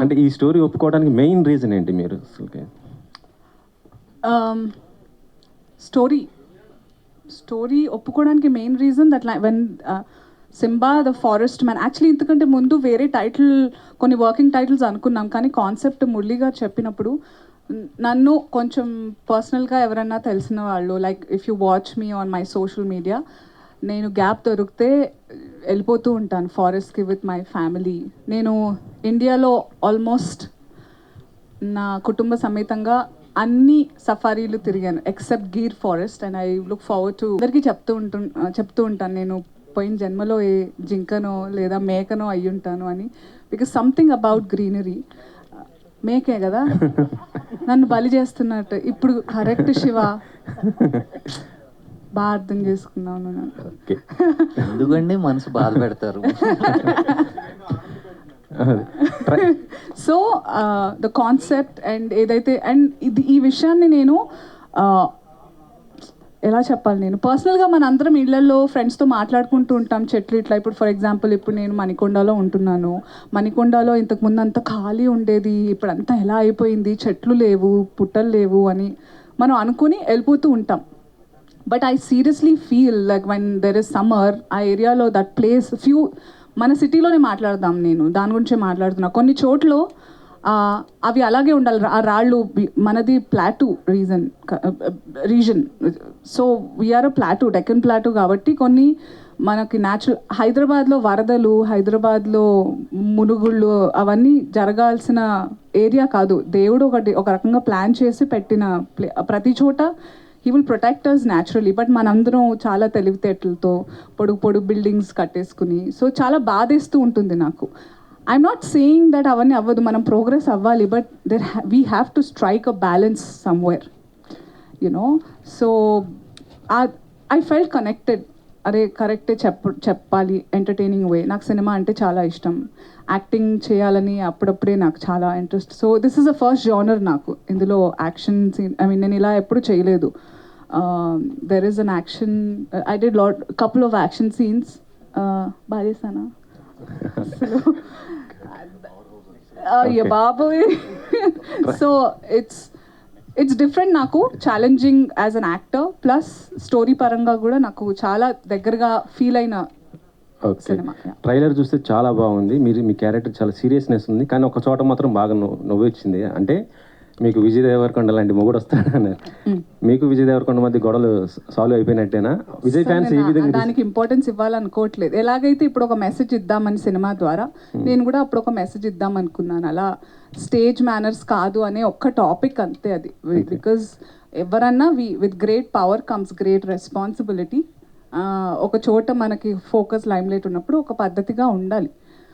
అంటే ఈ స్టోరీ ఒప్పుకోవడానికి మెయిన్ రీజన్ ఏంటి మీరు అసలుకి? స్టోరీ ఒప్పుకోవడానికి main reason that when Simba the forest man, actually ఇంతకంటే ముందు వేరే టైటిల్, కొన్ని వర్కింగ్ టైటిల్స్ అనుకున్నాం, కానీ కాన్సెప్ట్ మురళి గారు చెప్పినప్పుడు నన్ను కొంచెం పర్సనల్గా ఎవరన్నా తెలిసిన వాళ్ళు, like if you watch me on my social media, నేను గ్యాప్ దొరికితే వెళ్ళిపోతూ ఉంటాను ఫారెస్ట్కి విత్ మై ఫ్యామిలీ. నేను ఇండియాలో ఆల్మోస్ట్ నా కుటుంబ సమేతంగా అన్ని సఫారీలు తిరిగాను except Gir forest, and I look forward to అందరికీ చెప్తూ ఉంటాను నేను పోయిన జన్మలో ఏ జింకనో లేదా మేకనో అయ్యి ఉంటాను అని. బికాస్ సంథింగ్ అబౌట్ గ్రీనరీ, మేకే కదా నన్ను బలి చేస్తున్నట్టు ఇప్పుడు. కరెక్ట్ శివ, బాగా అర్థం చేసుకున్నాను. ఎందుకండి మనసు బాధ పెడతారు? సో ద కాన్సెప్ట్ అండ్ ఏదైతే, అండ్ ఈ విషయాన్ని నేను ఎలా చెప్పాలి, నేను పర్సనల్గా మన అందరం ఇళ్లలో ఫ్రెండ్స్తో మాట్లాడుకుంటూ ఉంటాం చెట్లు ఇట్లా. ఇప్పుడు ఫర్ ఎగ్జాంపుల్ ఇప్పుడు నేను మణికొండలో ఉంటున్నాను, మణికొండలో ఇంతకుముందు అంత ఖాళీ ఉండేది, ఇప్పుడు అంతా ఎలా అయిపోయింది, చెట్లు లేవు, పుట్టలు లేవు అని మనం అనుకుని వెళ్ళిపోతూ ఉంటాం. But I seriously feel like when there is summer, ఆ ఏరియాలో దట్ ప్లేస్ మన సిటీలోనే మాట్లాడదాం, నేను దాని గురించే మాట్లాడుతున్నా. కొన్ని చోట్ల అవి అలాగే ఉండాలి, ఆ రాళ్ళు. మనది ప్లాటూ రీజన్, సో వీఆర్ అ ప్లాటూ, డెక్కన్ ప్లాటూ, కాబట్టి కొన్ని మనకి న్యాచురల్, హైదరాబాద్లో వరదలు, హైదరాబాద్లో మునుగుళ్ళు అవన్నీ జరగాల్సిన ఏరియా కాదు. దేవుడు ఒక రకంగా ప్లాన్ చేసి పెట్టిన ప్రతి చోట he will protect us naturally. But మనందరం చాలా తెలివితేటలతో పొడుగు బిల్డింగ్స్ కట్టేసుకుని, సో చాలా బాధేస్తూ ఉంటుంది నాకు. ఐఎమ్ నాట్ సేయింగ్ దట్ అవన్నీ అవ్వదు, మనం ప్రోగ్రెస్ అవ్వాలి, but we have to strike a balance somewhere, you know. So I felt connected, అరే కరెక్టే చెప్పాలి ఎంటర్టైనింగ్ వే. నాకు సినిమా అంటే చాలా ఇష్టం, యాక్టింగ్ చేయాలని అప్పుడప్పుడే నాకు చాలా interest. So this is the first genre నాకు. ఇందులో యాక్షన్ సీన్, ఐ మీన్ నేను ఇలా ఎప్పుడు చేయలేదు. There is an action, I did couple of action scenes. బాగా చేశానా? అయ్యో బాబోయ్. సో ఇట్స్ డిఫరెంట్, నాకు challenging as an actor, plus story పరంగా కూడా నాకు చాలా దగ్గరగా ఫీల్ అయిన సినిమా. ట్రైలర్ చూస్తే చాలా బాగుంది, మీ క్యారెక్టర్ చాలా సీరియస్నెస్ ఉంది, కానీ ఒక చోట మాత్రం బాగా నవ్వు వచ్చింది. అంటే మీకు విజయ్ దేవరకొండ లాంటి మొగుడు వస్తాడన్నారు, మీకు విజయ్ దేవరకొండ మధ్య గొడవలు సాల్వ్ అయిపోయినట్టేనా? విజయ్ ఫ్యాన్స్ ఏ విధంగా దానికి ఇంపార్టెన్స్ ఇవ్వాలనుకోవట్లేదు. ఎలాగైతే ఇప్పుడు ఒక మెసేజ్ ఇద్దామని సినిమా ద్వారా, నేను కూడా అప్పుడు ఒక మెసేజ్ ఇద్దాం అనుకున్నాను. అలా స్టేజ్ మేనర్స్ కాదు అనే ఒక్క టాపిక్ అంతే అది. బికాజ్ ఎవరన్నా with great power comes great responsibility. ఒక చోట మనకి ఫోకస్ లైమ్లైట్ ఉన్నప్పుడు ఒక పద్ధతిగా ఉండాలి.